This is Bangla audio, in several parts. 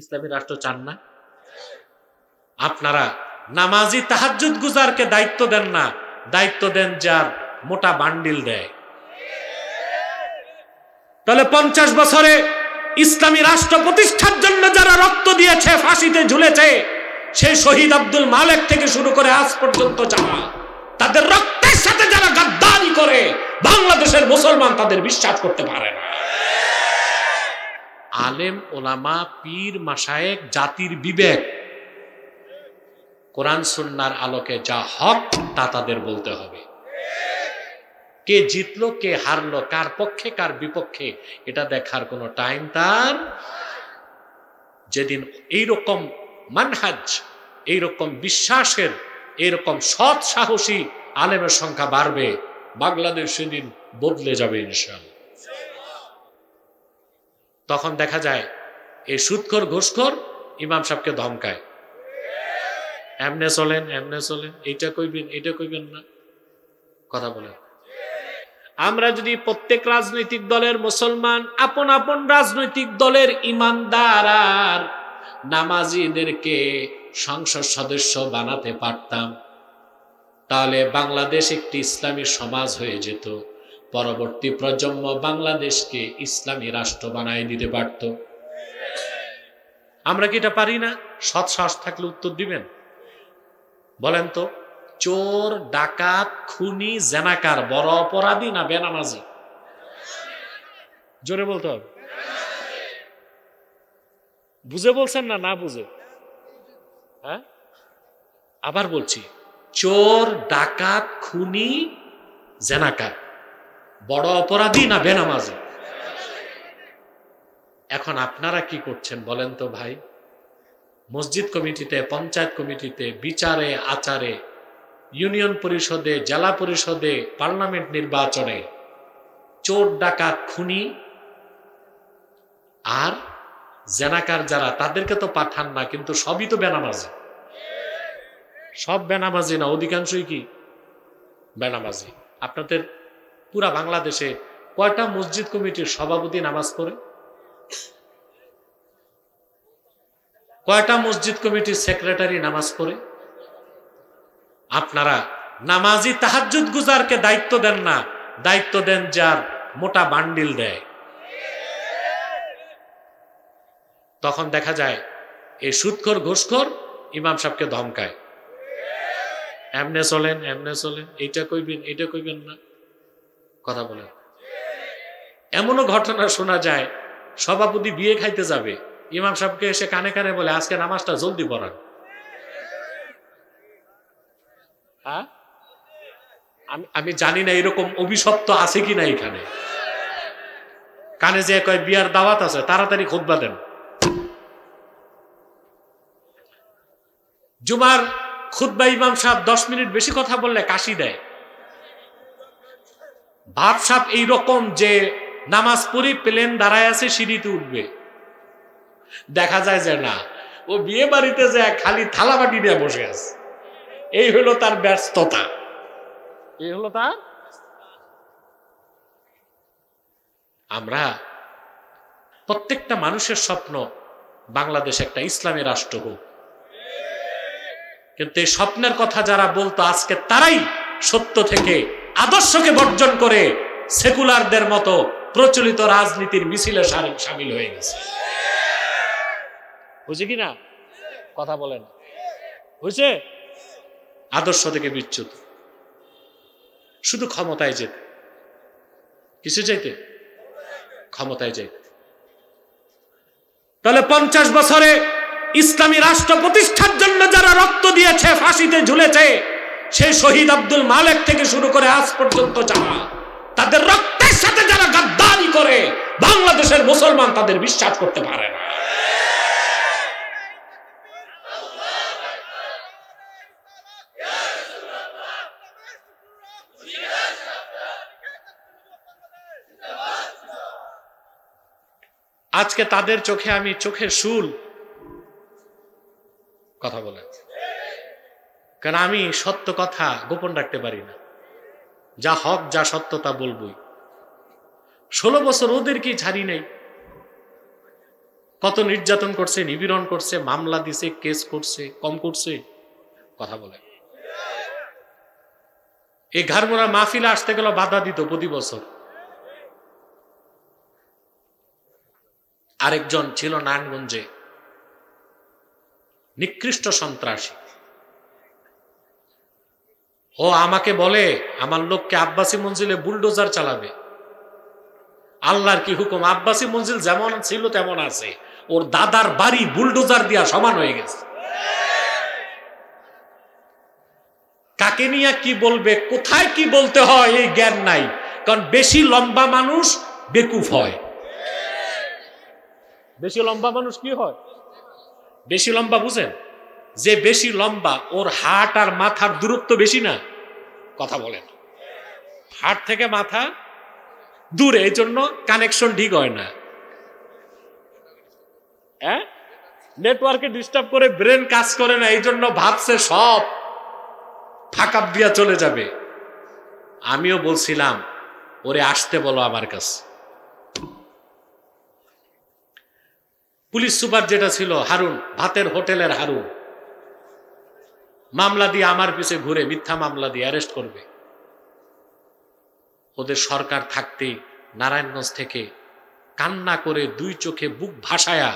ইসলামী রাষ্ট্র চান না? আপনারা নামাজি তাহাজ্জুদ গুজারকে দায়িত্ব দেন না, দায়িত্ব দেন যার মোটা বান্ডিল দেয়। তাহলে 50 বছরে ইসলামী রাষ্ট্র প্রতিষ্ঠার জন্য যারা রক্ত দিয়েছে, ফাঁসিতে ঝুলেছে, সেই শহীদ আব্দুল মালেক থেকে শুরু করে আজ পর্যন্ত যারা তাদের রক্তের সাথে যারা গাদ্দারি করে, বাংলাদেশের মুসলমান তাদের বিশ্বাস করতে পারে না। আলেম ওলামা পীর মাশায়েখ জাতির বিবেক, কোরআন সুন্নাহর আলোকে যা হক তা তাদের বলতে হবে। কে জিতলো কে হারলো, কার পক্ষে কার বিপক্ষে, এটা দেখার কোনো টাইম তার। যেদিন এইরকম মানহাজ, এইরকম বিশ্বাসের, এইরকম সৎ সাহসী আলেমের সংখ্যা বাড়বে, বাংলাদেশ সেদিন বদলে যাবে ইনশাআল্লাহ। তখন দেখা যায় এই সুদখোর ঘুষখোর ইমাম সাহেবকে ধমকায়, এমনে চলেন এমনে চলেন, এইটা কইবেন এটা কইবেন না, কথা বলেন। আমরা যদি প্রত্যেক রাজনৈতিক দলের মুসলমান আপন আপন রাজনৈতিক দলের ইমানদার আর নামাজিদেরকে সংসদ সদস্য বানাতে পারতাম, তাহলে বাংলাদেশ একটি ইসলামী সমাজ হয়ে যেত। পরবর্তী প্রজন্ম বাংলাদেশকে ইসলামী রাষ্ট্র বানায় দিতে পারত। আমরা কি এটা পারি না? সৎ সাহস থাকলে উত্তর দিবেন, বলেন তো। চোর, ডাকাত, খুনি, জেনাকার বড় অপরাধী না বেনামাজি? জোরে বলতে হবে। বুঝে বলছেন না না বুঝে? হ্যাঁ, আবার বলছি, চোর, ডাকাত, খুনি, জেনাকার বড় অপরাধী না বেনামাজি? এখন আপনারা কি করছেন বলেন তো ভাই? মসজিদ কমিটিতে, পঞ্চায়েত কমিটিতে, বিচারে আচারে, ইউনিয়ন পরিষদে, জেলা পরিষদে, পার্লামেন্ট নির্বাচনে চোর, ডাকাত, খুনি আর জেনাকার যারা, তাদেরকে তো পাঠান না, কিন্তু সবই তো বেনামাজি। সব বেনামাজি না, অধিকাংশই কি বেনামাজি। আপনাদের পুরা বাংলাদেশে কয়টা মসজিদ কমিটির সভাপতি নামাজ পড়ে? কয়টা মসজিদ কমিটির সেক্রেটারি নামাজ পড়ে? আপনারা নামাজি তাহাজ্জুদ গুজারকে দায়িত্ব দেন না, দায়িত্ব দেন যার মোটা বান্ডিল দেয়। তখন দেখা যায় এই সুদখোর ঘুষখোর ইমাম সাহেবকে ধমকায়, এমনে চলেন এমনে চলেন, এইটা কইবেন এটা কইবেন না, কথা বলেন। এমনও ঘটনা শোনা যায়, সভাপতি বিয়ে খাইতে যাবে, ইমাম সাহেবকে এসে কানে কানে বলে, আজকে নামাজটা জলদি পড়ান। আমি জানি না এরকম অভিশপ্ত আছে কিনা এখানে। কানে যে কয় বিয়ার দাওয়াত আছে, তাড়াতাড়ি খুতবা দেন। জুমার খুতবা ইমাম সাহেব 10 মিনিট বেশি কথা বললে কাশি দেয়। ভাব সাহেব এইরকম যে নামাজ পড়ি প্লেন দাঁড়ায় আছে, সিঁড়িতে উঠবে, দেখা যায় যে না, ও বিয়ে বাড়িতে যায় খালি থালাবাটি নিয়ে বসে আছে। এই হলো তার ব্যস্ততা, এই হলো তার। আমরা প্রত্যেকটা মানুষের স্বপ্ন বাংলাদেশ একটা ইসলামী রাষ্ট্র হোক, কিন্তু এই স্বপ্নের কথা যারা বলতো, আজকে তারাই সত্য থেকে, আদর্শকে বর্জন করে সেকুলারদের মতো প্রচলিত রাজনীতির মিছিলে সামিল হয়ে গেছে। বুঝে কিনা? কথা বলেন, বুঝছে? আদর্শ থেকে বিচ্যুত, শুধু ক্ষমতায় যেতে, কিছু চাইতে, ক্ষমতায় যাইতে। তাহলে 50 বছরে ইসলামী রাষ্ট্র প্রতিষ্ঠার জন্য যারা রক্ত দিয়েছে, ফাঁসিতে ঝুলেছে, সেই শহীদ আব্দুল মালেক থেকে শুরু করে আজ পর্যন্ত যারা তাদের রক্তের সাথে যারা গাদ্দারি করে, বাংলাদেশের মুসলমান তাদের বিশ্বাস করতে পারে না। আজকে তাদের চোখে আমি চোখের শুল, কথা বলেন, কারণ আমি সত্য কথা গোপন রাখতে পারি না। যা হক যা সত্য তা বলবই। 16 বছর ওদেরকে ছাড়ি নাই, কত নির্যাতন করছে, নিপীড়ন করছে, মামলা দিছে, কেস করছে, কম করছে? কথা বলে। এই ঘাড়মোড়া মাহফিলে আসতে গেলে বাধা দিত প্রতি বছর। আরেকজন ছিল নারায়ণগঞ্জে, নিকৃষ্ট সন্ত্রাসী। ও আমাকে বলে আমার লোককে আব্বাসী মঞ্জিলে বুলডোজার চালাবে। আল্লাহর কি হুকুম, আব্বাসী মঞ্জিল যেমন ছিল তেমন আছে, ওর দাদার বাড়ি বুলডোজার দিয়া সমান হয়ে গেছে। কাকে নিয়ে কি বলবে, কোথায় কি বলতে হয় এই জ্ঞান নাই, কারণ বেশি লম্বা মানুষ বেকুফ হয়। বেশি লম্বা মানুষ কি হয়? বেশি লম্বা বুঝেন? যে বেশি লম্বা ওর হাট আর মাথার দূরত্ব বেশি না? কথা বলেন। হাট থেকে মাথা দূরে, এই জন্য কানেকশন ঠিক হয় না। হ্যাঁ, নেটওয়ার্কে ডিস্টার্ব করে, ব্রেন কাজ করে না, এই জন্য ভাবছে সব ফাঁকা দিয়া চলে যাবে। আমিও বলছিলাম ওরে আসতে বলো আমার কাছে। পুলিশ সুপার যেটা ছিল হারুন, ভাতের হোটেলের হারুন, মামলা দিয়ে আমার পিছে ঘুরে মিথ্যা মামলা দিয়ে অ্যারেস্ট করবে। ওদের সরকার থাকতেই নারায়ণগঞ্জ থেকে কান্না করে দুই চোখে বুক ভাসায়া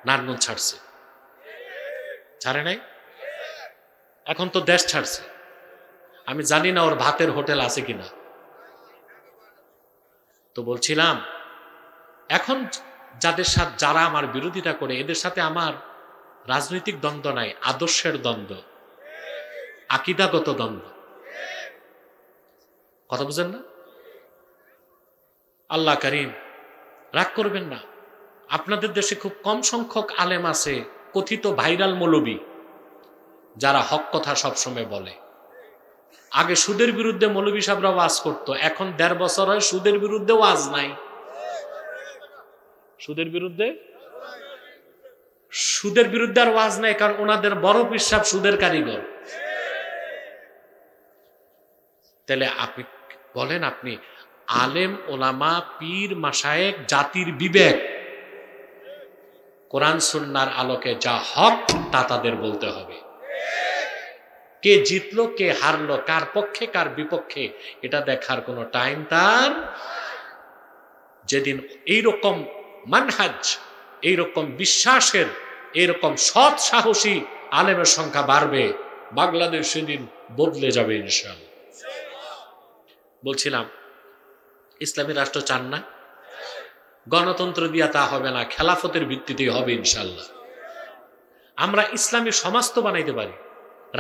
নারায়ণগঞ্জ ছাড়ছে। ছাড়ে নাই? এখন তো দেশ ছাড়ছে। আমি জানি না ওর ভাতের হোটেল আছে কিনা। তো বলছিলাম এখন যাদের সাথে, যারা আমার বিরোধিতা করে, এদের সাথে আমার রাজনৈতিক দ্বন্দ্ব নাই, আদর্শের দ্বন্দ্ব, আকীদাগত দ্বন্দ্ব। কথা বুঝেন না? আল্লাহ করিম, রাগ করবেন না। আপনাদের দেশে খুব কম সংখ্যক আলেম আছে, কথিত ভাইরাল মৌলবী, যারা হক কথা সবসময় বলে। আগে সুদের বিরুদ্ধে মৌলবী সাহেবরা ওয়াজ করতো, এখন 1.5 বছর হয় সুদের বিরুদ্ধে ওয়াজ নাই। সুদের বিরুদ্ধে আর ওয়াজ নাই, কারণ ওনাদের বড় পীর সাহেব সুদের কারিগর। তাহলে আপনি বলেন, আপনি আলেম ওলামা পীর মাশায়েখ জাতির বিবেক, কোরআন সুন্নাহর আলোকে যা হক তা তাদের বলতে হবে। কে জিতলো কে হারলো, কার পক্ষে কার বিপক্ষে, এটা দেখার কোনো টাইম তার। যেদিন এইরকম মানহাজ, এইরকম বিশ্বাসের, এইরকম সৎ সাহসী আলেমের সংখ্যা বাড়বে, বাংলাদেশ সেদিন বদলে যাবে ইনশাআল্লাহ। বলছিলাম ইসলামী রাষ্ট্র চান না? গণতন্ত্র দিয়া তা হবে না, খেলাফতের ভিত্তিতেই হবে ইনশাআল্লাহ। আমরা ইসলামী সমাজ তো বানাইতে পারি,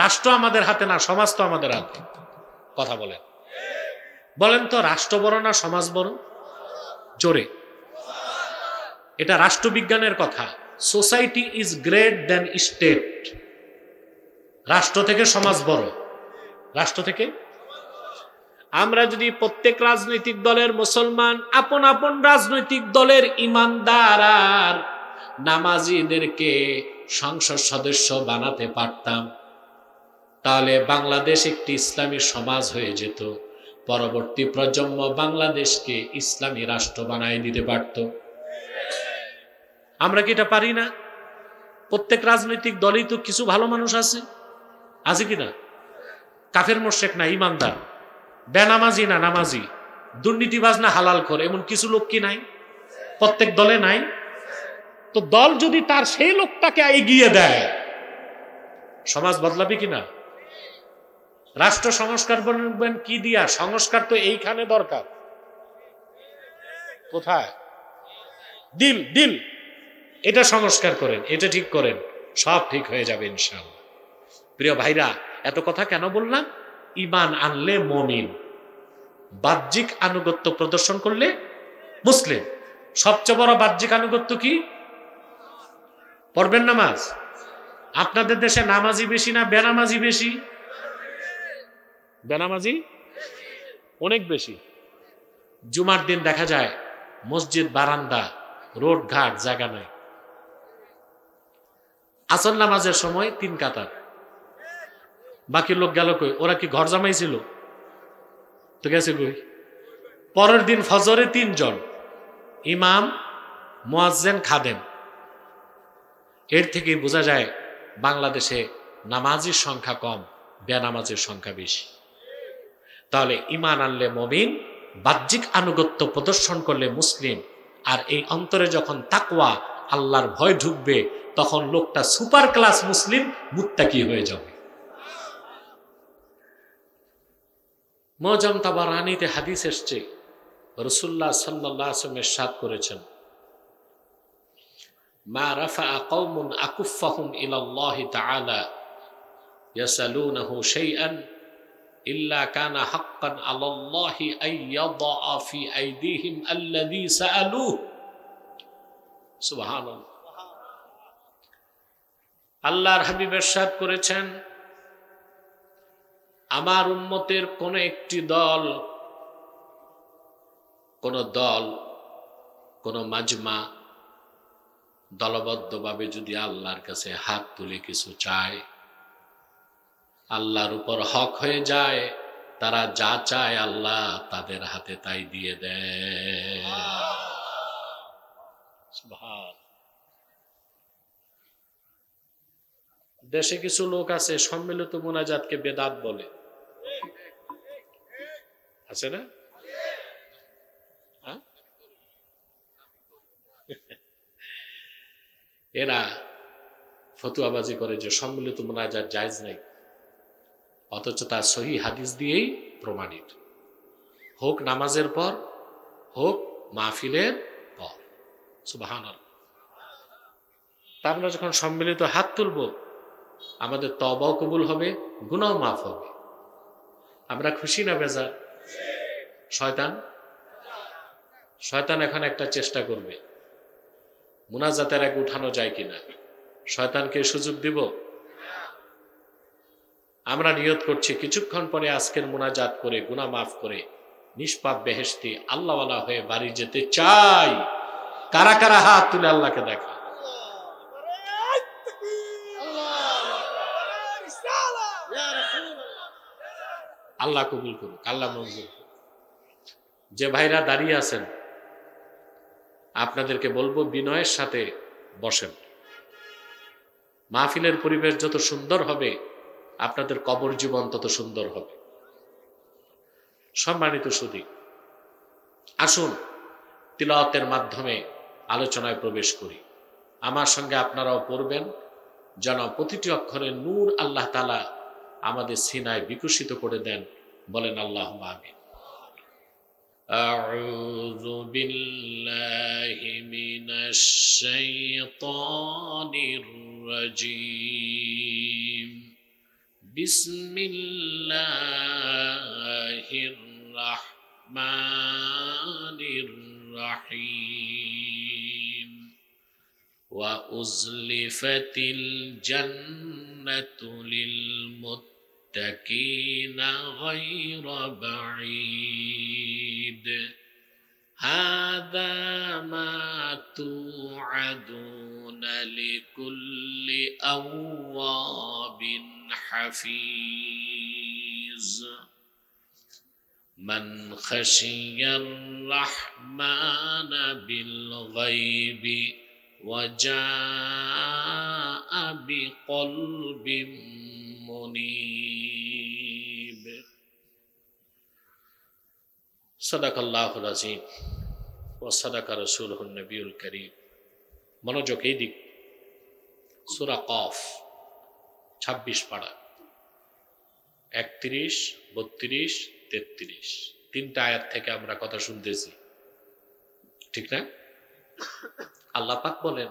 রাষ্ট্র আমাদের হাতে না, সমাজ তো আমাদের হাতে। কথা বলেন, বলেন তো রাষ্ট্র বড় না সমাজ বড়? জোরে। এটা রাষ্ট্রবিজ্ঞানের কথা। Society is great than state. রাষ্ট্র থেকে সমাজ বড়, রাষ্ট্র থেকে। আমরা যদি প্রত্যেক রাজনৈতিক দলের মুসলমান আপন আপন রাজনৈতিক দলের ইমানদার আর নামাজিদেরকে সংসদ সদস্য বানাতে পারতাম, তাহলে বাংলাদেশ একটি ইসলামী সমাজ হয়ে যেত। পরবর্তী প্রজন্ম বাংলাদেশকে ইসলামী রাষ্ট্র বানায় দিতে পারত। আমরা কি এটা পারি না? প্রত্যেক রাজনৈতিক দলেই তো কিছু ভালো মানুষ আছে কিনা? কাফের মোশরিক না ইমানদার, বেনামাজি না নামাজি, দুর্নীতিবাজ না হালাল করে, এমন কিছু লোক কি নাই? প্রত্যেক দলে নাই? তো দল যদি তার সেই লোকটাকে এগিয়ে দেয়, সমাজ বদলাবে কিনা? রাষ্ট্র সংস্কার বলবেন কি দিয়া? সংস্কার তো এইখানে দরকার। কোথায়? দিল, এটা সংস্কার করেন, এটা ঠিক করেন, সব ঠিক হয়ে যাবে ইনশাআল্লাহ। প্রিয় ভাইরা, এত কথা কেন বললাম? ঈমান আনলে মুমিন, বাহ্যিক আনুগত্য প্রদর্শন করলে মুসলিম। সবচেয়ে বড় বাহ্যিক আনুগত্য কি? পড়বেন নামাজ। আপনাদের দেশে নামাজি বেশি না বেনামাজি বেশি? বেনামাজি অনেক বেশি। জুমার দিন দেখা যায় মসজিদ বারান্দা, রোড ঘাট জায়গা নাই। আসর নামাজের সময় 3 কাতার, বাকি লোক গেল কই? ওরা কি ঘর জামাইছিল? তো গেছে কই? পরের দিন ফজরে 3 জন, ইমাম, মুয়াজ্জিন, খাদেম। এর থেকেই বোঝা যায় বাংলাদেশে নামাজির সংখ্যা কম, বেনামাজের সংখ্যা বেশি। তাহলে ঈমান আনলে মুমিন, বাহ্যিক আনুগত্য প্রদর্শন করলে মুসলিম, আর এই অন্তরে যখন তাকওয়া আল্লাহর ভয় ঢুকবে তখন লোকটা সুপার ক্লাস মুসলিম, মুত্তাকি হয়ে যাবে। মুআজ্জাম তাবারানীতে হাদিস এসছে, রাসূলুল্লাহ সাল্লাল্লাহু আলাইহি ওয়াসাল্লাম ইরশাদ করেছেন, মা রাফা'a কওমুন আকুফাহুম ইলাল্লাহি তাআলা ইয়াসালুনাহু শাইআন ইল্লা কানা হাক্কান আলাল্লাহি আইয়াদা ফি আইদিহিম আল্লাযী সাআলুহু। সুবহানাল্লাহ। আল্লাহর হাবিব ইরশাদ করেছেন, আমার উম্মতের কোন একটি দল, কোন মাজমা দলবদ্ধভাবে যদি আল্লাহর কাছে হাত তুলে কিছু চায়, আল্লাহর উপর হক হয়ে যায়, তারা যা চায় আল্লাহ তাদের হাতে তাই দিয়ে দেয়। দেশে কিছু লোক আছে সম্মিলিত মুনাজাতকে বেদাত বলে, আছে না? এরা ফতুয়াবাজি করে যে সম্মিলিত মুনাজাত জায়েজ নাই, অথচ তার সহি হাদিস দিয়েই প্রমাণিত, হোক নামাজের পর, হোক মাহফিলের পর। সুবহানাল্লাহ। তা আমরা যখন সম্মিলিত হাত তুলব, আমাদের তওবাও কবুল হবে, গুনাহ মাফ হবে। আমরা খুশি না বেজার? শয়তান এখন একটা চেষ্টা করবে, মুনাজাতের আগে উঠানো যায় কিনা। শয়তানকে সুযোগ দিব? আমরা নিয়ত করছি কিছুক্ষণ পরে আজকের মুনাজাত করে গুনাহ মাফ করে নিষ্পাপ বেহেশতি আল্লাহওয়ালা হয়ে বাড়ি যেতে চাই। কারা কারা হাত তুলে আল্লাহকে দেখা? আল্লাহ কবুল করুক, আল্লাহ মঞ্জুর করুক। যে ভাইরা দাঁড়িয়ে আছেন, আপনাদেরকে বলবো বিনয়ের সাথে বসেন। মাহফিলের পরিবেশ যত সুন্দর হবে, আপনাদের কবর জীবন তত সুন্দর হবে। সম্মানিত সুধী, আসুন তিলাওয়াতের মাধ্যমে আলোচনায় প্রবেশ করি। আমার সঙ্গে আপনারাও পড়বেন, যেন প্রতিটি অক্ষরে নূর আল্লাহ তাআলা আমাদের সিনায় বিকশিত করে দেন। বলেন আল্লাহুম্মা আমিন। আউযু বিল্লাহি মিনাশ শাইতানির রাজীম। বিসমিল্লাহির রাহমানির রাহিম। ওয়া উজলিফাতিল জান্নাতু লিল মুত্তাকিনা গায়রা বাঈদ। হাযা মা তুআদুনা লিকুল্লি আওয়াবিন হাফিজ। মান খাশিয়ার রাহমানা বিল গায়বি وجاء بقلب منيب صدق الله العظيم وصدق رسوله النبي الكريم। মনোযোগ এই দিক, সূরা কফ 26 পারা, 31, 32, 33 তিনটা আয়াত থেকে আমরা কথা শুনতেছি, ঠিক না? আল্লাহ পাক বলেন,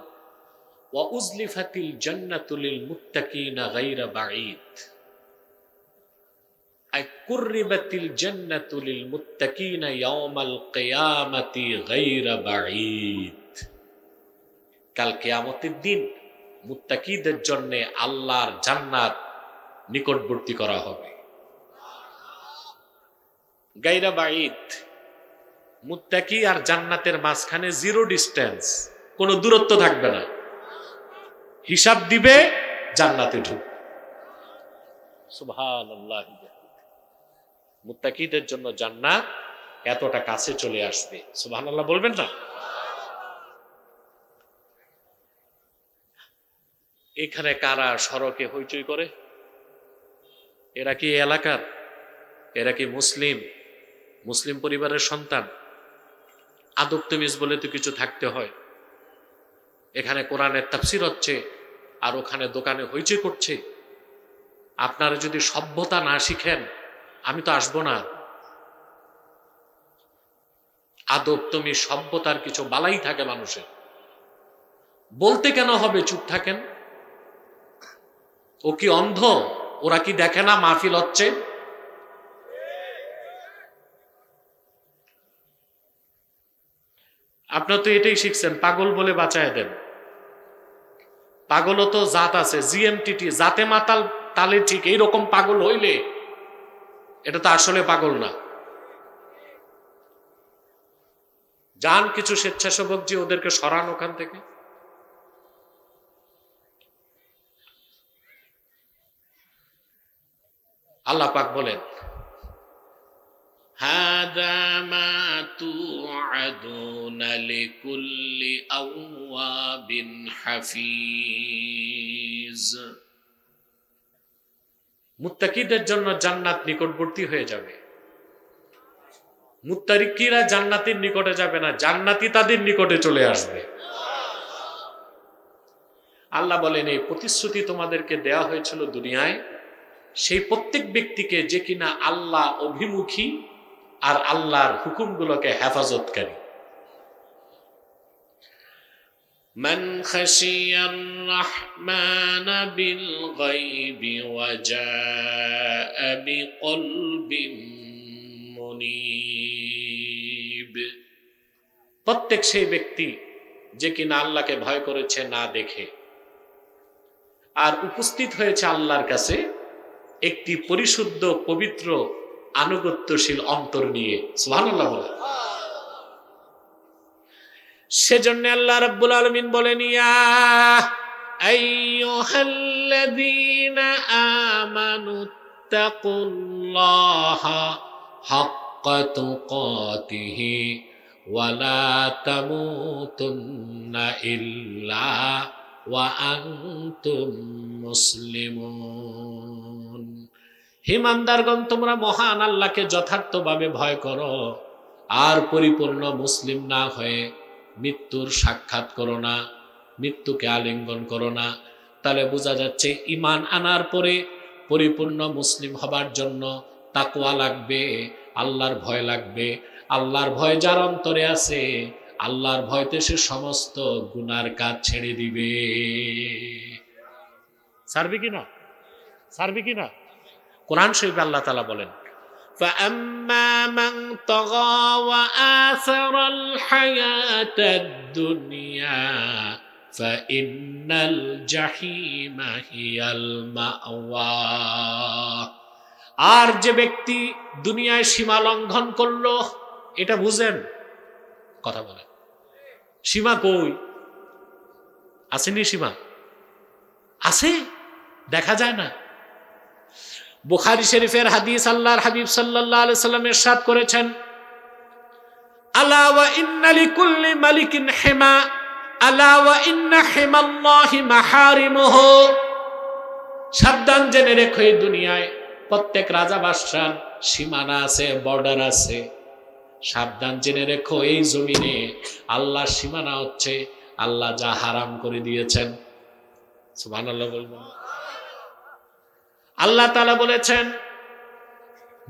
ওয়া উজলিফাতিল জান্নাতু লিল মুত্তাকিনা গায়রা বাঈদ। আই কুররিবাতিল জান্নাতু লিল মুত্তাকিনা ইয়াওমাল কিয়ামাতি গায়রা বাঈদ। কাল কিয়ামতের দিন মুত্তাকিদের জন্য আল্লাহর জান্নাত নিকটবর্তী করা হবে। গায়রা বাঈদ, মুত্তাকি আর জান্নাতের মাঝখানে জিরো ডিস্টেন্স, কোনো দূরত্ব থাকবে না। হিসাব দিবে, জান্নাতে ঢুকবে। সুবহানাল্লাহ। মুত্তাকিদের জন্য জান্নাত এতটা কাছে চলে আসবে। সুবহানাল্লাহ বলবেন না? এখানে কারা সড়কে হইচই করে? এরা কি এলাকার? এরা কি মুসলিম? মুসলিম পরিবারের সন্তান? আদব তমিজ বলে তো কিছু থাকতে হয়। এখানে কোরআনের তাফসীর হচ্ছে আর ওখানে দোকানে হইচই করছে। আপনারা যদি সভ্যতা না শিখেন আমি তো আসবো না। আদব তমিজ সভ্যতার কিছু বালাই থাকে মানুষের, বলতে কেন হবে? চুপ থাকেন। ও কি অন্ধ? ওরা কি দেখে না মাহফিল হচ্ছে? আপনার তো এটাই শিখছেন, পাগল বলে বাঁচায় দেন। পাগলও তো জাত আছে, জিএমটিটি, জাতে মাতাল তালে ঠিক। এইরকম পাগল হইলে এটা তো আসলে পাগল না। যান কিছু স্বেচ্ছাসেবক যে ওদেরকে সরান ওখান থেকে। আল্লাহ পাক বলেন, হাদা মা তুআদুনা লিকুল্লি আওয়াবিন হাফিজ। মুত্তাকিদের জন্য জান্নাত নিকটবর্তী হয়ে যাবে। মুত্তাকিরা জান্নাতের নিকটে যাবে না, জান্নাতি তাদের নিকটে চলে আসবে। আল্লাহ বলেন, এই প্রতিশ্রুতি তোমাদেরকে দেয়া হয়েছিল দুনিয়ায় সেই প্রত্যেক ব্যক্তিকে যে কিনা আল্লাহ অভিমুখী আর আল্লাহর হুকুমগুলোকে হেফাজতকারী। মান খাশিয়ার রহমান বিল গায়বি ওয়া জাআ বিকলবিন মুনীব। প্রত্যেক সেই ব্যক্তি যে কিনা আল্লাহকে ভয় করেছে না দেখে, আর উপস্থিত হয়েছে আল্লাহর কাছে একটি পরিশুদ্ধ পবিত্র আনুগত্যশীল অন্তর নিয়ে। সুবহানাল্লাহ বলে। সেজন্য আল্লাহ রাব্বুল আলামিন বলেন, ইয়া আইয়ুহাল্লাযীনা আমানুত্তাকুল্লাহা হাক্কা তুকাতিহি ওয়া লা তামুতুন্না ইল্লা ওয়া আনতুম মুসলিমুন। হিমানদারগণ, তোমরা মহান আল্লাহকে যথার্থভাবে ভয় করো আর পরিপূর্ণ মুসলিম না হয়ে মৃত্যুর সাক্ষাৎ করো না, মৃত্যুকে আলিঙ্গন করো না। তাহলে বোঝা যাচ্ছে ঈমান আনার পরে পরিপূর্ণ মুসলিম হবার জন্য তাকওয়া লাগবে, আল্লাহর ভয় লাগবে। আল্লাহর ভয় যার অন্তরে আছে, আল্লাহর ভয়তে সে সমস্ত গুনার কাজ ছেড়ে দিবে। ছাড়বে কিনা? ছাড়বে কিনা? কোরআন শরীফে আল্লাহ তাআলা বলেন, فَأَمَّا مَنْ طَغَى وَآثَرَ الْحَيَاةَ الدُّنْيَا فَإِنَّ الْجَحِيمَ هِيَ الْمَأْوَى। আর যে ব্যক্তি দুনিয়ায় সীমা লঙ্ঘন করলো, এটা বুঝেন, কথা বলেন। সীমা কই? আসেনি সীমা? আছে, দেখা যায় না। বুখারী শরীফের হাদিস, আল্লাহর হাবিব সাল্লাল্লাহু আলাইহি সাল্লাম ইরশাদ করেছেন, আলা ওয়া ইন্না লিকুল্লি মালিকিন হিমা আলা ওয়া ইন্না হিমাল্লাহি মাহারিমুহু। সাবধান, জেনে রেখো এই দুনিয়ায় প্রত্যেক রাজা বাদশার সীমানা আছে, বর্ডার আছে। সাবধান, জেনে রেখো এই জমিনে আল্লাহর সীমানা হচ্ছে আল্লাহ যা হারাম করে দিয়েছেন। সুবহানাল্লাহ বলবেন। আল্লাহ তাআলা বলেছেন,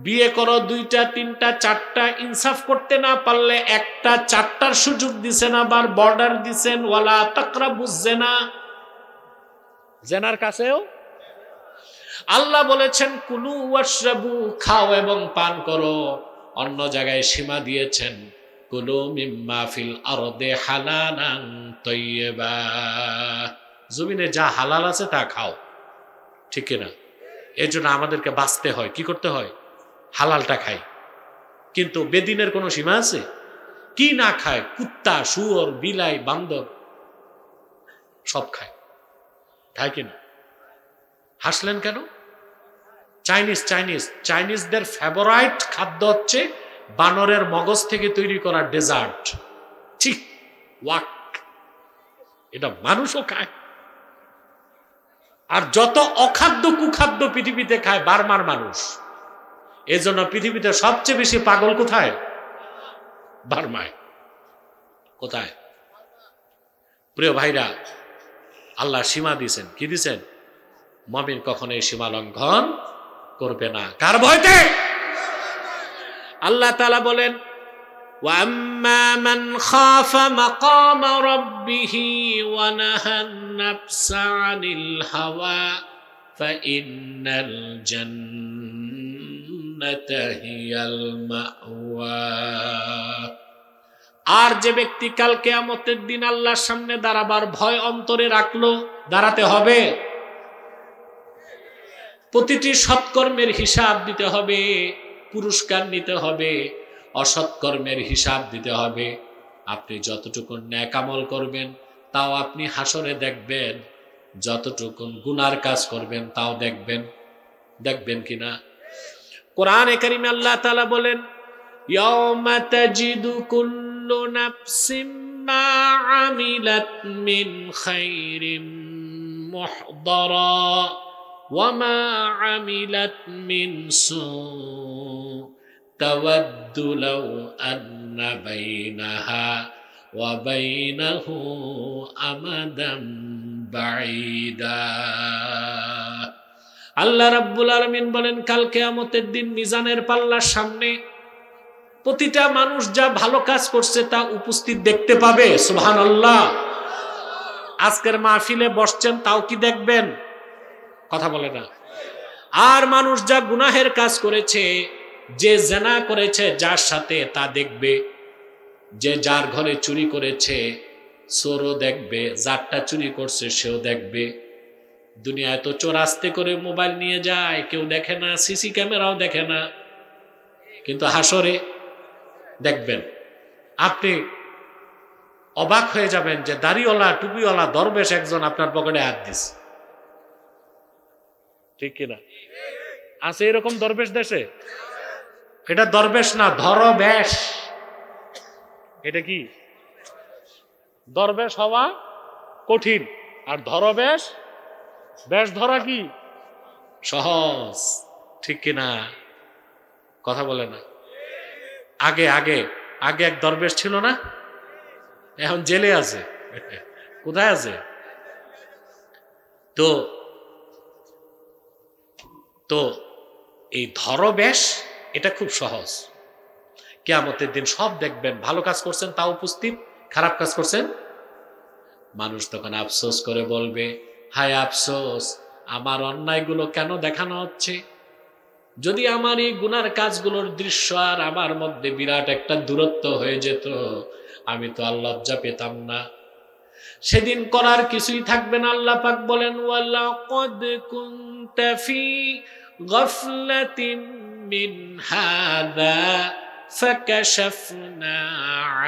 বিয়ে করো 2টা 3টা 4টা, ইনসাফ করতে না পারলে 1টা 4টার সুযোগ দিছেন, আবার বর্ডার দিছেন, ওয়ালা তাকরাবুজ জিনা, জিনার কাছেও। আল্লাহ বলেছেন, কুলু ওয়াশরাবু, খাও এবং পান করো। অন্য জায়গায় সীমা দিয়েছেন, কুলু মিম্মা ফিল আরদে হালালান তাইয়্যিবা, জমিনে যা হালাল আছে তা খাও। ঠিক কিনা? এর জন্য আমাদেরকে বাঁচতে হয়, কি করতে হয়? হালালটা খাই। কিন্তু বেদিনের কোনো সীমা আছে? কি না খায়? কুত্তা, শুয়োর, বিলাই, বান্দর সব খায়, খায় কিনা? হাসলেন কেন? চাইনিজদের ফেভারাইট খাদ্য হচ্ছে বানরের মগজ থেকে তৈরি করা ডেজার্ট। ঠিক ওয়াক, এটা মানুষও খায়। আর যত অখাদ্য কুখাদ্য পৃথিবীতে খায় বার্মার মানুষ। এজন্য পৃথিবীতে সবচেয়ে বেশি পাগল কোথায়? বার্মায়। কোথায়? প্রিয় ভাইরা, আল্লাহ সীমা দিয়েছেন। কি দিয়েছেন? মুমিন কখনো এই সীমা লঙ্ঘন করবে না। কার ভয়তে? আল্লাহ তাআলা বলেন, وَأَمَّا مَنْ خَافَ مَقَامَ رَبِّهِ وَنَهَى النَّفْسَ عَنِ الْهَوَى فَإِنَّ الْجَنَّةَ هِيَ الْمَأْوَى। আর যে ব্যক্তি কাল কিয়ামতের দিন আল্লাহর সামনে দাঁড়াবার ভয় অন্তরে রাখলো, দাঁড়াতে হবে। প্রতিটি সৎকর্মের হিসাব দিতে হবে, পুরস্কার নিতে হবে, অসৎকর্মের হিসাব দিতে হবে। আপনি যতটুকু নেক আমল করবেন তাও আপনি হাসরে দেখবেন, যতটুকু গুনার কাজ করবেন তাও দেখবেন। দেখবেন কিনা? কোরআনে কারিমে আল্লাহ তাআলা বলেন, ইয়াউমা তাজিদু কুল্লু নাফসিম মা আমিলাত মিন খাইরিন মুহদারা ওয়া মা আমিলাত মিন সু তাওয়াদ্দু লাউ আন্না বাইনাহা ওয়া বাইনাহু আমাদাম বাঈদা। আল্লাহ রাব্বুল আলামিন বলেন, কাল কিয়ামতের দিন মিজানের পাল্লার সামনে প্রতিটা মানুষ যা ভালো কাজ করছে তা উপস্থিত দেখতে পাবে। সুবহানাল্লাহ। আজকের মাহফিলে বসছেন তাও কি দেখবেন? কথা বলে না। আর মানুষ যা গুনাহের কাজ করেছে, যে জেনা করেছে যার সাথে তা দেখবে, যে যার ঘরে চুরি করেছে চোরও দেখবে, যারটা চুরি করছে সেও দেখবে। দুনিয়ায় তো চোর আস্তে করে মোবাইল নিয়ে যায়, কেউ দেখে না, সিসি ক্যামেরাও দেখে না, কিন্তু হাসরে দেখবেন। আপনি অবাক হয়ে যাবেন যে দাড়িওয়ালা টুপিওয়ালা দরবেশ একজন আপনার পকেটে হাত দিছে। ঠিক কিনা? আছে এরকম দরবেশ দেশে? এটা দরবেশ না, ধরবেশ। এটা কি? দরবেশ হওয়া কঠিন, আর ধরবেশ, বেশ ধরা কি সহজ। ঠিক কিনা? কথা বলে না। আগে আগে আগে এক দরবেশ ছিল না? এখন জেলে আছে। কোথায় আছে? তো তো এই ধরবেশ এটা খুব সহজ। কিয়ামতের দিন সব দেখবেন, ভালো কাজ করছেন তা উপস্থিত, খারাপ কাজ করছেন। মানুষ তখন আফসোস করে বলবে, হায় আফসোস, আমার অন্যায়গুলো কেন দেখানো হচ্ছে? যদি আমার এই গুনার কাজগুলোর দৃশ্য আর আমার মধ্যে বিরাট একটা দূরত্ব হয়ে যেত, আমি তো আর লজ্জা পেতাম না। সেদিন করার কিছুই থাকবে না। আল্লাহ পাক বলেন, ওয়ালাকাদ কুনতা ফি গাফলাতিন মিন হাদা ফাকাশাফনা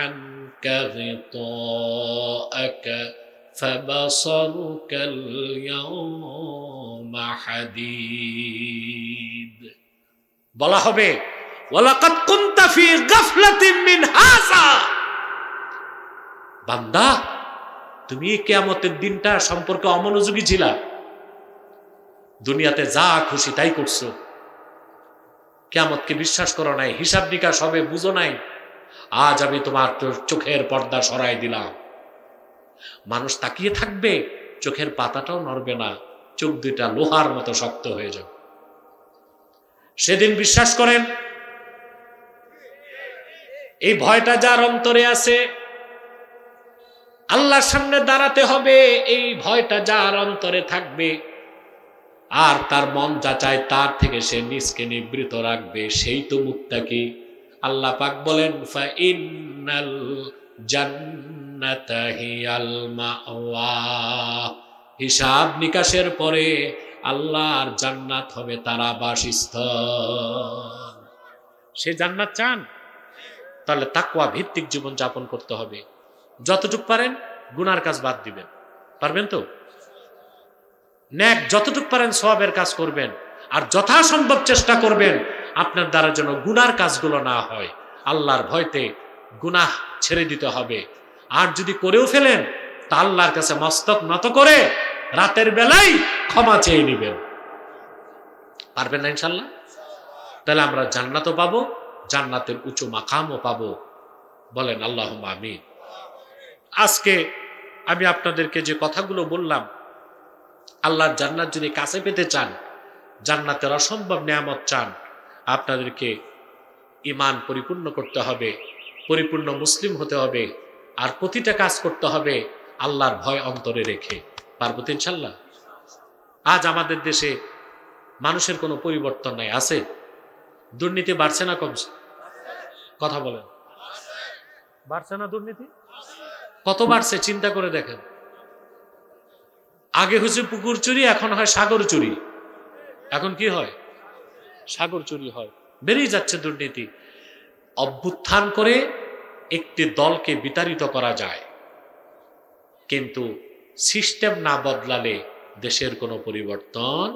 আনকা গিতাআকা ফাবাসারুকাল ইয়াওমা হাদীদ। বলা হবে, ওয়ালাকাদ কুনতা ফি গাফলাতিন মিন হাযা। বান্দা, তুমি কিয়ামতের দিনটা সম্পর্কে অমনোযোগী ছিলা। দুনিয়াতে যা খুশি তাই করছো, কিয়ামতকে বিশ্বাস করো নাই, হিসাব নিকাশ হবে বুঝো নাই। আজ আমি তোমার চোখের পর্দা সরাই দিলাম। মানুষ তাকিয়ে থাকবে, চোখের পাতাটাও নড়বে না, চোখ দুইটা লোহার মতো শক্ত হয়ে যাবে। সেদিন বিশ্বাস করেন, এই ভয়টা যার অন্তরে আছে, আল্লাহর সামনে দাঁড়াতে হবে, এই ভয়টা যার অন্তরে থাকবে, আর তার মন যা চায় তার থেকে সে নিজকে নিবৃত রাখবে, সেই তো মুত্তাকি। আল্লাহ পাক বলেন, ফাইন্নাল জান্নাতা হিয়াল মাওয়া। হিসাব নিকাশের পরে আল্লাহর জান্নাত হবে তার আবাসস্থল। সে জান্নাত চান? তাহলে তাকওয়া ভিত্তিক জীবন যাপন করতে হবে। যতটুক পারেন গুনার কাজ বাদ দিবেন। পারবেন তো? নেক যতটুক পারেন সওয়াবের কাজ করবেন, আর যথাসম্ভব চেষ্টা করবেন আপনার দ্বারা যেন গুনার কাজগুলো না হয়। আল্লাহর ভয়তে গুনাহ ছেড়ে দিতে হবে। আর যদি করেও ফেলেন তা আল্লাহর কাছে মস্তক নত করে রাতের বেলায় ক্ষমা চেয়ে নেবেন। পারবেন না ইনশাল্লাহ? তাহলে আমরা জান্নাতও পাবো, জান্নাতের উঁচু মাকামও পাবো। বলেন আল্লাহুম্মা আমিন। আজকে আমি আপনাদেরকে যে কথাগুলো বললাম, আল্লাহর জান্নাত যদি কাছে পেতে চান, জান্নাতের অসম্ভব নিয়ামত চান, আপনাদেরকে ঈমান পরিপূর্ণ করতে হবে, পরিপূর্ণ মুসলিম হতে হবে, আর প্রতিটা কাজ করতে হবে আল্লাহর ভয় অন্তরে রেখে। পারবো তো ইনশাল্লাহ? আজ আমাদের দেশে মানুষের কোনো পরিবর্তন নাই, আছে? দুর্নীতি বাড়ছে না কমছে? কথা বলেন, বাড়ছে না দুর্নীতি? কত বাড়ছে চিন্তা করে দেখেন। আগে হচ্ছে পুকুর চুরি, এখন হয় সাগর চুরি। এখন কি হয়? সাগর চুরি হয়। বেড়েই যাচ্ছে দুর্নীতি। অভ্যুত্থান করে একটি দলকে বিতাড়িত করা যায়, কিন্তু সিস্টেম না বদলালে দেশের কোনো পরিবর্তন